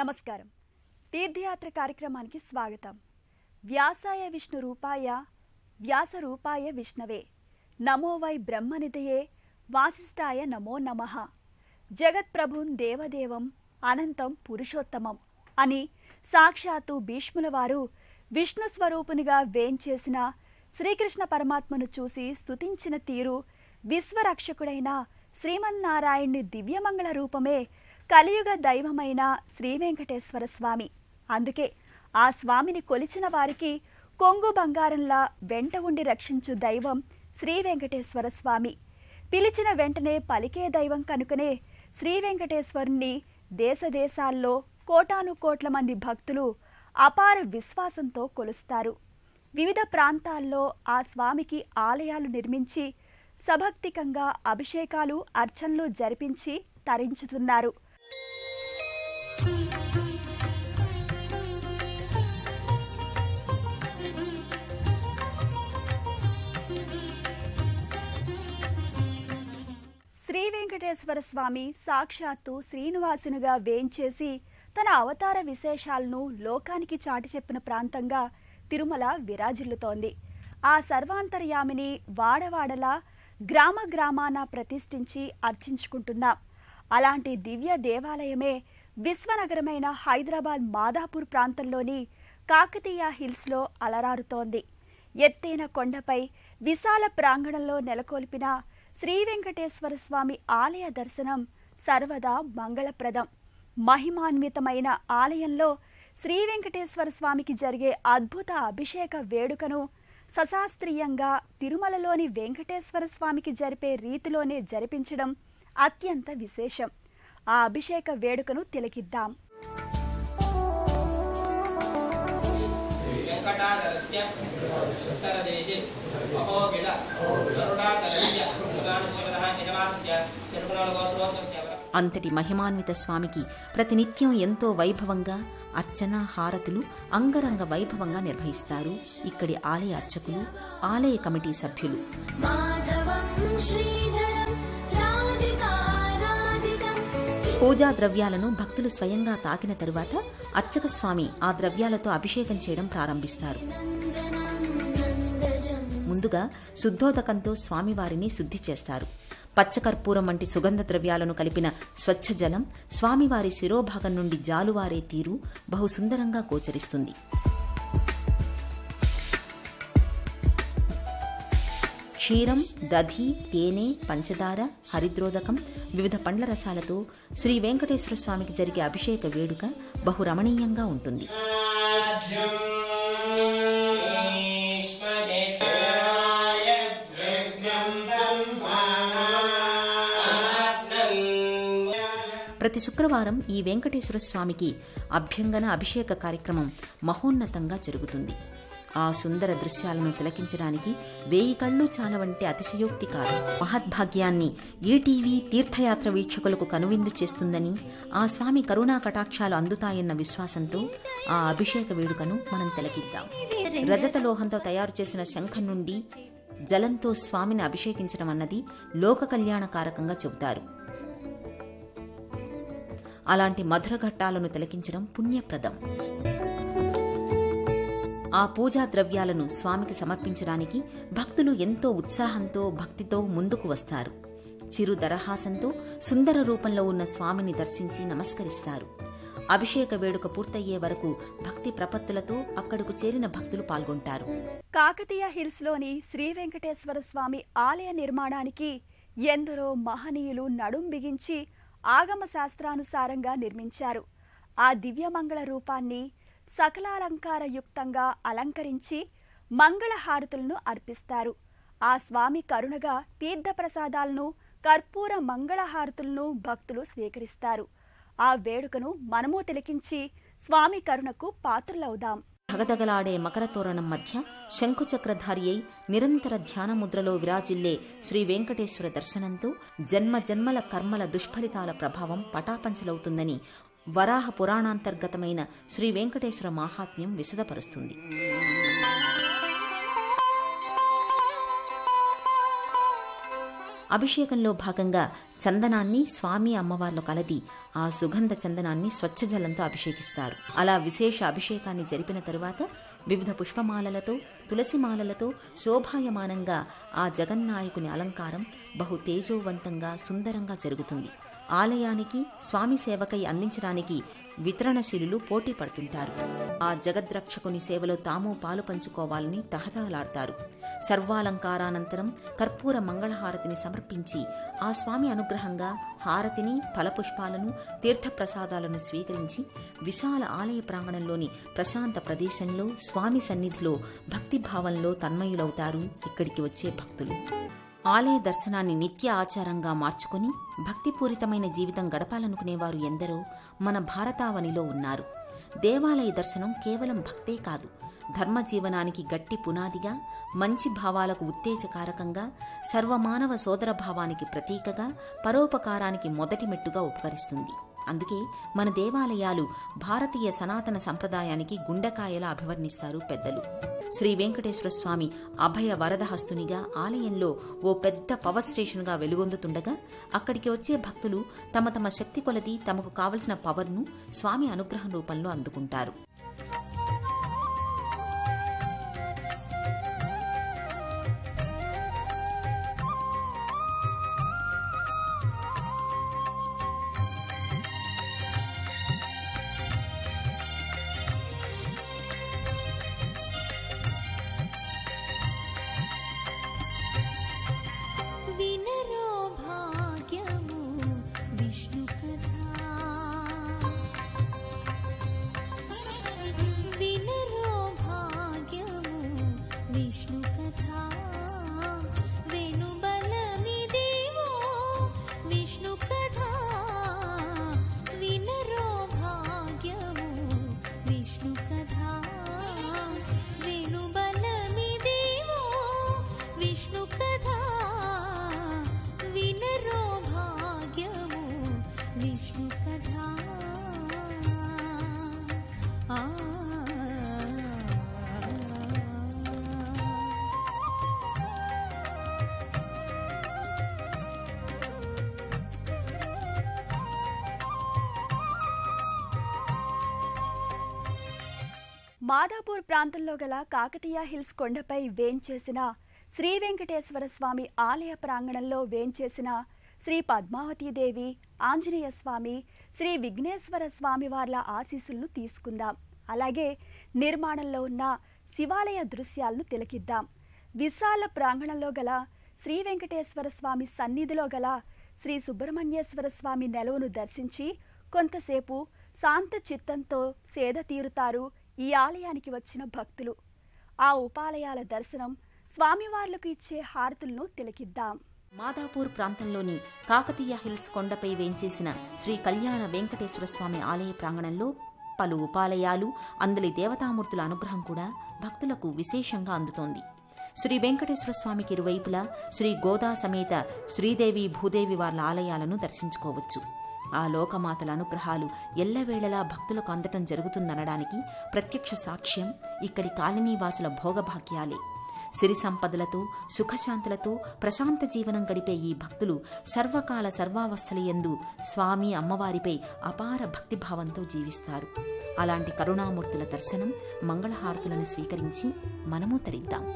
నమస్కారం. తీర్థయాత్ర కార్యక్రమానికి స్వాగతం. వ్యాసాయ విష్ణు రూపాయ వ్యాస రూపాయ విష్ణవే నమో వై బ్రహ్మనిధయే వాసిష్ఠాయ నమో నమః. జగత్ప్రభుం దేవదేవం అనంతం పురుషోత్తమం అని సాక్షాత్తు భీష్ముల వారు విష్ణు స్వరూపునిగా వేంచేసిన శ్రీకృష్ణ పరమాత్మను చూసి స్తుతించిన తీరు విశ్వరక్షకుడైన శ్రీమన్నారాయణుని దివ్యమంగళ రూపమే కలియుగ దైవమైన శ్రీ వెంకటేశ్వర స్వామి. అందుకే ఆ స్వామిని కొలిచిన వారికి కొంగు బంగారంలా వెంట ఉండి రక్షించు దైవం శ్రీ వెంకటేశ్వర స్వామి. పిలిచిన వెంటనే పలికే దైవం కనుకనే శ్రీ వెంకటేశ్వరుణ్ణి దేశదేశాల్లో కోటాను కోట్ల మంది భక్తులు అపార విశ్వాసంతో కొలుస్తారు. వివిధ ప్రాంతాల్లో ఆ స్వామికి ఆలయాలు నిర్మించి సభక్తికంగా అభిషేకాలు అర్చనలు జరిపించి తరించుతున్నారు. శ్రీ వెంకటేశ్వర స్వామి సాక్షాత్తు శ్రీనివాసునిగా వేంచేసి తన అవతార విశేషాలను లోకానికి చాటి చెప్పిన ప్రాంతంగా తిరుమల విరాజిల్లుతోంది. ఆ సర్వాంతర్యామిని వాడవాడలా గ్రామ గ్రామాన ప్రతిష్ఠించి అర్చించుకుంటున్నాం. అలాంటి దివ్య దేవాలయమే విశ్వనగరమైన హైదరాబాద్ మాదాపూర్ ప్రాంతంలోని కాకతీయ హిల్స్లో అలరారుతోంది. ఎత్తైన కొండపై విశాల ప్రాంగణంలో నెలకొల్పిన శ్రీ వెంకటేశ్వర స్వామి ఆలయ దర్శనం సర్వదా మంగళప్రదం. మహిమాన్వితమైన ఆలయంలో శ్రీ వెంకటేశ్వర స్వామికి జరిగే అద్భుత అభిషేక వేడుకను సశాస్త్రీయంగా తిరుమలలోని వెంకటేశ్వర స్వామికి జరిపే రీతిలోనే జరిపించడం అత్యంత విశేషం. ఆ అభిషేక వేడుకను తిలకిద్దాం. అంతటి మహిమాన్విత స్వామికి ప్రతినిత్యం ఎంతో వైభవంగా అర్చన హారతులు అంగరంగ వైభవంగా నిర్వహిస్తారు ఇక్కడి ఆలయ అర్చకులు, ఆలయ కమిటీ సభ్యులు. పూజా ద్రవ్యాలను భక్తులు స్వయంగా తాకిన తరువాత అర్చక స్వామి ఆ ద్రవ్యాలతో అభిషేకం చేయడం ప్రారంభిస్తారు. ముందుగా శుద్ధోదకంతో స్వామివారిని శుద్ధి చేస్తారు. పచ్చకర్పూరం వంటి సుగంధ ద్రవ్యాలను కలిపిన స్వచ్ఛ జలం స్వామివారి శిరోభాగం నుండి జాలువారే తీరు బహుసుందరంగా గోచరిస్తుంది. క్షీరం, దధి, తేనె, పంచదార, హరిద్రోదకం, వివిధ పండ్ల రసాలతో శ్రీ వెంకటేశ్వర స్వామికి జరిగే అభిషేక వేడుక బహురమణీయంగా ఉంటుంది. ప్రతి శుక్రవారం ఈ వెంకటేశ్వర స్వామికి అభ్యంగన అభిషేక కార్యక్రమం మహోన్నతంగా జరుగుతుంది. ఆ సుందర దృశ్యాలను తిలకించడానికి 1000 కళ్ళు చాలవంటే అతిశయోక్తి కాదు. మహద్భాగ్యాన్ని ఈటీవీ తీర్థయాత్ర వీక్షకులకు కనువిందు చేస్తుందని, ఆ స్వామి కరుణా కటాక్షాలు అందుతాయన్న విశ్వాసంతో ఆ అభిషేక వేడుకను మనం తిలకిద్దాం. రజతలోహంతో తయారు చేసిన శంఖం నుండి జలంతో స్వామిని అభిషేకించడం అన్నది లోక కళ్యాణకారకంగా చెబుతారు. అలాంటి మధుర ఘట్టాలను తిలకించడం పుణ్యప్రదం. ఆ పూజా ద్రవ్యాలను స్వామికి సమర్పించడానికి భక్తులు ఎంతో ఉత్సాహంతో భక్తితో ముందుకు వస్తారు. చిరు దరహాసంతో సుందర రూపంలో ఉన్న స్వామిని దర్శించి నమస్కరిస్తారు. అభిషేక వేడుక పూర్తయ్యే వరకు భక్తి ప్రపత్తులతో అక్కడకు చేరిన భక్తులు పాల్గొంటారు. కాకతీయ హిల్స్లోని శ్రీ వెంకటేశ్వర స్వామి ఆలయ నిర్మాణానికి ఎందరో మహనీయులు నడుం బిగించి ఆగమ శాస్త్రానుసారంగా నిర్మించారు. ఆ దివ్యమంగళ రూపాన్ని సకలాలంకారయుక్తంగా అలంకరించి మంగళహారతులను అర్పిస్తారు. ఆ స్వామి కరుణగా తీర్థప్రసాదాలను, కర్పూర మంగళహారతులను భక్తులు స్వీకరిస్తారు. ఆ వేడుకను మనము తిలకించి స్వామి కరుణకు పాత్రులవుదాం. ధగధగలాడే మకర తోరణం మధ్య శంఖుచక్రధారి అయి నిరంతర ధ్యానముద్రలో విరాజిల్లే శ్రీ వెంకటేశ్వర దర్శనంతో జన్మ జన్మల కర్మల దుష్ఫలితాల ప్రభావం పటాపంచలవుతుందని వరాహ పురాణాంతర్గతమైన శ్రీ వెంకటేశ్వర మాహాత్మ్యం విశదపరుస్తుంది. అభిషేకంలో భాగంగా చందనాన్ని స్వామి అమ్మవార్లు కలది ఆ సుగంధ చందనాన్ని స్వచ్ఛ జలంతో అభిషేకిస్తారు. అలా విశేష అభిషేకాన్ని జరిపిన తరువాత వివిధ పుష్పమాలలతో తులసిమాలలతో శోభాయమానంగా ఆ జగన్నాయకుని అలంకారం బహు తేజోవంతంగా సుందరంగా జరుగుతుంది. ఆలయానికి స్వామి సేవకై అందించడానికి వితరణశీలులు పోటీ పడుతుంటారు. ఆ జగద్రక్షకుని సేవలో తాము పాలు పంచుకోవాలని తహతహలాడతారు. సర్వాలంకారానంతరం కర్పూర మంగళహారతిని సమర్పించి ఆ స్వామి అనుగ్రహంగా హారతిని, ఫలపుష్పాలను, తీర్థప్రసాదాలను స్వీకరించి విశాల ఆలయ ప్రాంగణంలోని ప్రశాంత ప్రదేశంలో స్వామి సన్నిధిలో భక్తిభావంలో తన్మయులవుతారు ఇక్కడికి వచ్చే భక్తులు. ఆలయ దర్శనాన్ని నిత్య ఆచారంగా మార్చుకుని భక్తిపూరితమైన జీవితం గడపాలనుకునేవారు ఎందరో మన భారతావనిలో ఉన్నారు. దేవాలయ దర్శనం కేవలం భక్తే కాదు, ధర్మజీవనానికి గట్టి పునాదిగా, మంచి భావాలకు ఉత్తేజకారకంగా, సర్వమానవ సోదరభావానికి ప్రతీకగా, పరోపకారానికి మొదటి మెట్టుగా ఉపకరిస్తుంది. అందుకే మన దేవాలయాలు భారతీయ సనాతన సంప్రదాయానికి గుండెకాయలా అభివర్ణిస్తారు పెద్దలు. శ్రీ వెంకటేశ్వర స్వామి అభయ వరదహస్తునిగా ఆలయంలో ఓ పెద్ద పవర్ స్టేషన్గా వెలుగొందుతుండగా అక్కడికి వచ్చే భక్తులు తమ తమ శక్తి కొలది తమకు కావలసిన పవర్ను స్వామి అనుగ్రహం రూపంలో అందుకుంటారు. మాదాపూర్ ప్రాంతంలో గల కాకతీయ హిల్స్ కొండపై వేంచేసిన శ్రీ వెంకటేశ్వర స్వామి ఆలయ ప్రాంగణంలో వేంచేసిన శ్రీ పద్మావతీదేవి, ఆంజనేయ స్వామి, శ్రీ విఘ్నేశ్వర స్వామి వార్ల ఆశీస్సులను తీసుకుందాం. అలాగే నిర్మాణంలో ఉన్న శివాలయ దృశ్యాలను తిలకిద్దాం. విశాల ప్రాంగణంలో గల శ్రీ వెంకటేశ్వర స్వామి సన్నిధిలో గల శ్రీ సుబ్రహ్మణ్యేశ్వర స్వామి నెలవును దర్శించి కొంతసేపు శాంత చిత్తంతో సేద తీరుతారు ఈ ఆలయానికి వచ్చిన భక్తులు. ఆ ఉపాలయాల దర్శనం, స్వామివార్లకు ఇచ్చే హారతులను తిలకిద్దాం. మాదాపూర్ ప్రాంతంలోని కాకతీయ హిల్స్ కొండపై వేంచేసిన శ్రీ కళ్యాణ వెంకటేశ్వర స్వామి ఆలయ ప్రాంగణంలో పలు ఉపాలయాలు, అందలి దేవతామూర్తుల అనుగ్రహం కూడా భక్తులకు విశేషంగా అందుతోంది. శ్రీ వెంకటేశ్వర స్వామికి ఇరువైపులా శ్రీ గోదా సమేత శ్రీదేవి, భూదేవి వార్ల ఆలయాలను దర్శించుకోవచ్చు. ఆ లోకమాతల అనుగ్రహాలు ఎల్లవేళలా భక్తులకు అందటం జరుగుతుందనడానికి ప్రత్యక్ష సాక్ష్యం ఇక్కడి కాలనీవాసుల భోగభాగ్యాలే. సిరి సంపదలతో, సుఖశాంతులతో ప్రశాంత జీవనం గడిపే ఈ భక్తులు సర్వకాల సర్వావస్థలయందు స్వామి అమ్మవారిపై అపార భక్తిభావంతో జీవిస్తారు. అలాంటి కరుణామూర్తుల దర్శనం, మంగళహారతులను స్వీకరించి మనము తరిద్దాం.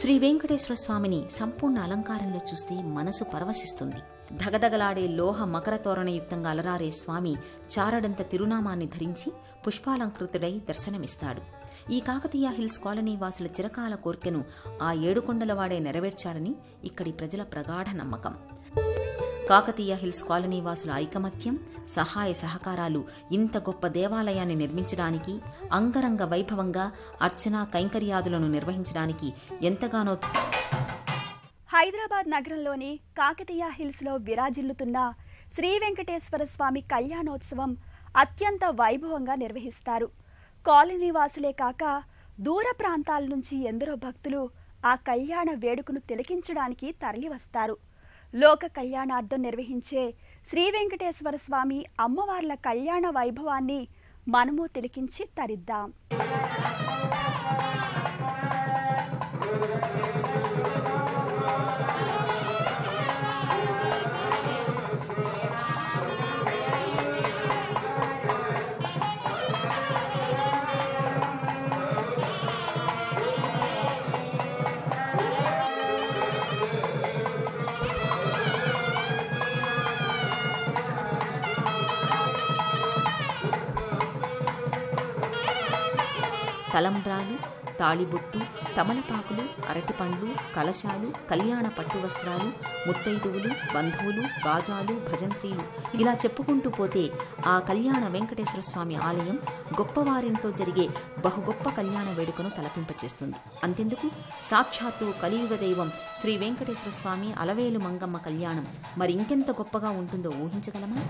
శ్రీ వెంకటేశ్వర స్వామిని సంపూర్ణ అలంకారంలో చూస్తే మనసు పరవశిస్తుంది. ధగధగలాడే లోహ మకర తోరణయుక్తంగా అలరారే స్వామి చారడంత తిరునామాన్ని ధరించి పుష్పాలంకృతుడై దర్శనమిస్తాడు. ఈ కాకతీయ హిల్స్ కాలనీ వాసుల చిరకాల కోర్కెను ఆ ఏడుకొండలవాడే నెరవేర్చాడని ఇక్కడి ప్రజల ప్రగాఢ నమ్మకం. కాకతీయ హిల్స్ కాలనీ వాసుల ఐకమత్యం, సహాయ సహకారాలు ఇంత గొప్ప దేవాలయాన్ని నిర్మించడానికి, అంగరంగ వైభవంగా అర్చనా కైంకర్యాదులను నిర్వహించడానికి ఎంతగానో. హైదరాబాద్ నగరంలోని కాకతీయ హిల్స్లో విరాజిల్లుతున్న శ్రీ వెంకటేశ్వర స్వామి కళ్యాణోత్సవం అత్యంత వైభవంగా నిర్వహిస్తారు. కాలనీ వాసులే కాక దూర ప్రాంతాల నుంచి ఎందరో భక్తులు ఆ కళ్యాణ వేడుకను తిలకించడానికి తరలివస్తారు. లోక కళ్యాణార్థం నిర్వహించే శ్రీ వెంకటేశ్వర స్వామి అమ్మవార్ల కళ్యాణ వైభవాన్ని మనము తిలకించి తరిద్దాం. తలంబ్రాలు, తాళిబొట్టు, తమలపాకులు, అరటిపండ్లు, కలశాలు, కళ్యాణ పట్టు వస్త్రాలు, ముత్తైదువులు, బంధువులు, గాజాలు, భజంత్రీలు ఇలా చెప్పుకుంటూ పోతే ఆ కళ్యాణ వెంకటేశ్వర స్వామి ఆలయం గొప్పవారింట్లో జరిగే బహుగొప్ప కళ్యాణ వేడుకను తలపింపచేస్తుంది. అంతెందుకు, సాక్షాత్తు కలియుగ దైవం శ్రీ వెంకటేశ్వర స్వామి అలవేలు మంగమ్మ కళ్యాణం మరి ఇంకెంత గొప్పగా ఉంటుందో ఊహించగలమా?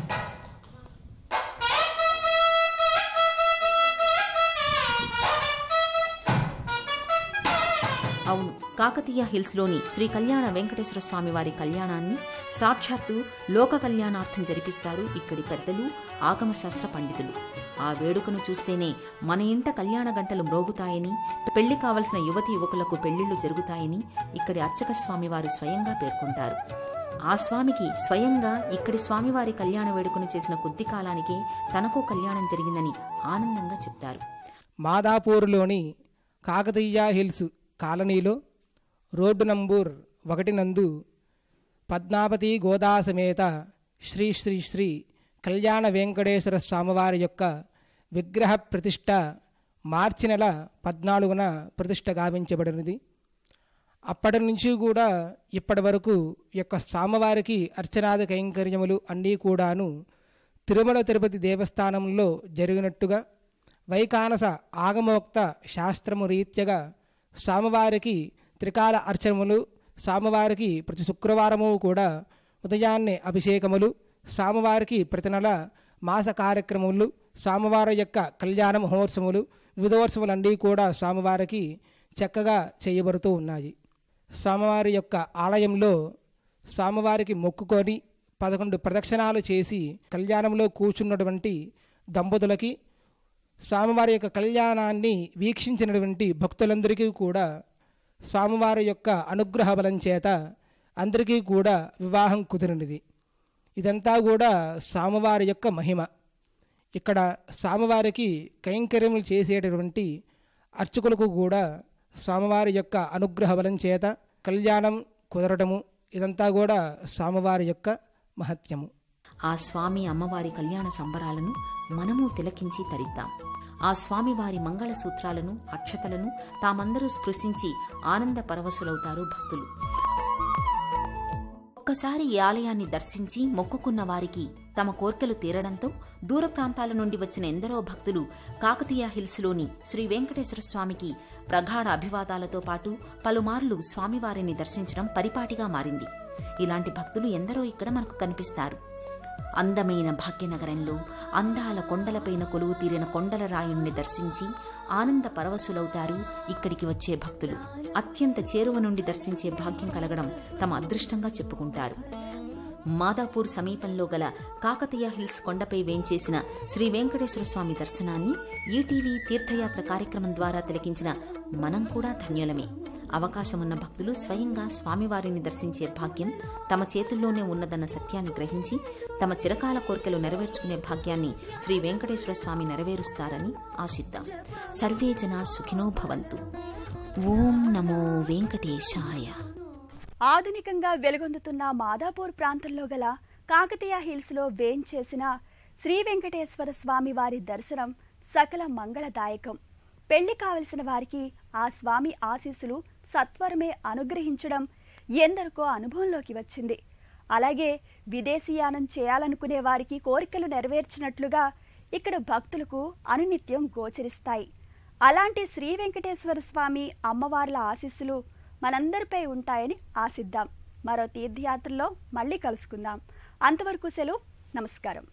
అవును, కాకతీయ హిల్స్లోని శ్రీ కళ్యాణ వెంకటేశ్వర స్వామి వారి కళ్యాణాన్ని సాక్షాత్తు లోక కళ్యాణార్థం జరిపిస్తారు ఇక్కడి పెద్దలు, ఆగమశాస్త్ర పండితులు. ఆ వేడుకను చూస్తేనే మన ఇంట కళ్యాణ గంటలు మ్రోగుతాయని, పెళ్లి కావలసిన యువతీ యువకులకు పెళ్లిళ్లు జరుగుతాయని ఇక్కడి అర్చక స్వామివారు స్వయంగా పేర్కొంటారు. ఆ స్వామికి స్వయంగా ఇక్కడి స్వామివారి కళ్యాణ వేడుకను చేసిన కొద్ది కాలానికే తనకు కళ్యాణం జరిగిందని ఆనందంగా చెప్తారు. మాదాపూర్లోని కాకతీయ హిల్స్ కాలనీలో రోడ్డు నంబర్ 1 నందు పద్మావతి గోదా సమేత శ్రీ శ్రీ శ్రీ కళ్యాణ వెంకటేశ్వర స్వామివారి యొక్క విగ్రహ ప్రతిష్ఠ మార్చి నెల 14న ప్రతిష్ఠ గావించబడినది. అప్పటి నుంచి కూడా ఇప్పటి వరకు యొక్క స్వామివారికి అర్చనాది కైంకర్యములు అన్నీ కూడాను తిరుమల తిరుపతి దేవస్థానంలో జరిగినట్టుగా వైకానస ఆగమోక్త శాస్త్రము రీత్యగా స్వామివారికి త్రికాల అర్చనములు, స్వామివారికి ప్రతి శుక్రవారము కూడా ఉదయాన్నే అభిషేకములు, స్వామివారికి ప్రతి నెల మాస కార్యక్రమములు, స్వామివారి యొక్క కళ్యాణ మహోత్సవములు, వివిధోత్సవాలన్నీ కూడా స్వామివారికి చక్కగా చేయబడుతూ ఉన్నాయి. స్వామివారి యొక్క ఆలయంలో స్వామివారికి మొక్కుకొని 11 ప్రదక్షిణాలు చేసి కళ్యాణంలో కూర్చున్నటువంటి దంపతులకి, స్వామివారి యొక్క కళ్యాణాన్ని వీక్షించినటువంటి భక్తులందరికీ కూడా స్వామివారి యొక్క అనుగ్రహ బలం చేత అందరికీ కూడా వివాహం కుదిరినది. ఇదంతా కూడా స్వామివారి యొక్క మహిమ. ఇక్కడ స్వామివారికి కైంకర్యములు చేసేటటువంటి అర్చకులకు కూడా స్వామివారి యొక్క అనుగ్రహ బలం చేత కళ్యాణం కుదరటము, ఇదంతా కూడా స్వామివారి యొక్క మహత్యము. ఆ స్వామి అమ్మవారి కళ్యాణ సంబరాలను మనము తిలకించి తరిద్దాం. ఆ స్వామివారి మంగళ సూత్రాలను, అక్షతలను తామందరూ స్పృశించి ఆనంద పరవశులవుతారు భక్తులు. ఒక్కసారి ఈ ఆలయాన్ని దర్శించి మొక్కుకున్న వారికి తమ కోర్కెలు తీరడంతో దూర ప్రాంతాల నుండి వచ్చిన ఎందరో భక్తులు కాకతీయ హిల్స్లోని శ్రీ వెంకటేశ్వర స్వామికి ప్రగాఢ అభివాదాలతో పాటు పలుమార్లు స్వామివారిని దర్శించడం పరిపాటిగా మారింది. ఇలాంటి భక్తులు ఎందరో ఇక్కడ మనకు కనిపిస్తారు. అందమైన భాగ్యనగరంలో అందాల కొండలపైన కొలువు తీరిన కొండల రాయుణ్ణి దర్శించి ఆనంద పరవశులవుతారు ఇక్కడికి వచ్చే భక్తులు. అత్యంత చేరువ నుండి దర్శించే భాగ్యం కలగడం తమ అదృష్టంగా చెప్పుకుంటారు. మాదాపూర్ సమీపంలో గల కాకతీయ హిల్స్ కొండపై వేంచేసిన శ్రీ వెంకటేశ్వర స్వామి దర్శనాన్ని ఈటీవీ తీర్థయాత్ర కార్యక్రమం ద్వారా తిలకించిన మనం కూడా ధన్యులమే. అవకాశమున్న భక్తులు స్వయంగా స్వామివారిని దర్శించే భాగ్యం తమ చేతుల్లోనే ఉన్నదన్న సత్యాన్ని గ్రహించి తమ చిరకాల కోరికలు నెరవేర్చుకునే భాగ్యాన్ని శ్రీ వెంకటేశ్వర స్వామి నెరవేరుస్తారని ఆశిద్దాం. సర్వే జనా సుఖినో భవంతు. ఓం నమో వెంకటేశాయ. ఆధునికంగా వెలుగొందుతున్న మాదాపూర్ ప్రాంతంలో గల కాకతీయ హిల్స్లో వేంచేసిన శ్రీ వెంకటేశ్వర స్వామి వారి దర్శనం సకల మంగళదాయకం. పెళ్లి కావలసిన వారికి ఆ స్వామి ఆశీస్సులు సత్వరమే అనుగ్రహించడం ఎందరికో అనుభవంలోకి వచ్చింది. అలాగే విదేశీయానం చేయాలనుకునే వారికి కోరికలు నెరవేర్చినట్లుగా ఇక్కడ భక్తులకు అనునిత్యం గోచరిస్తాయి. అలాంటి శ్రీ వెంకటేశ్వర స్వామి అమ్మవార్ల ఆశీస్సులు మనందరిపై ఉంటాయని ఆశిద్దాం. మరో తీర్థయాత్రలో మళ్ళీ కలుసుకుందాం. అంతవరకు సెలవు. నమస్కారం.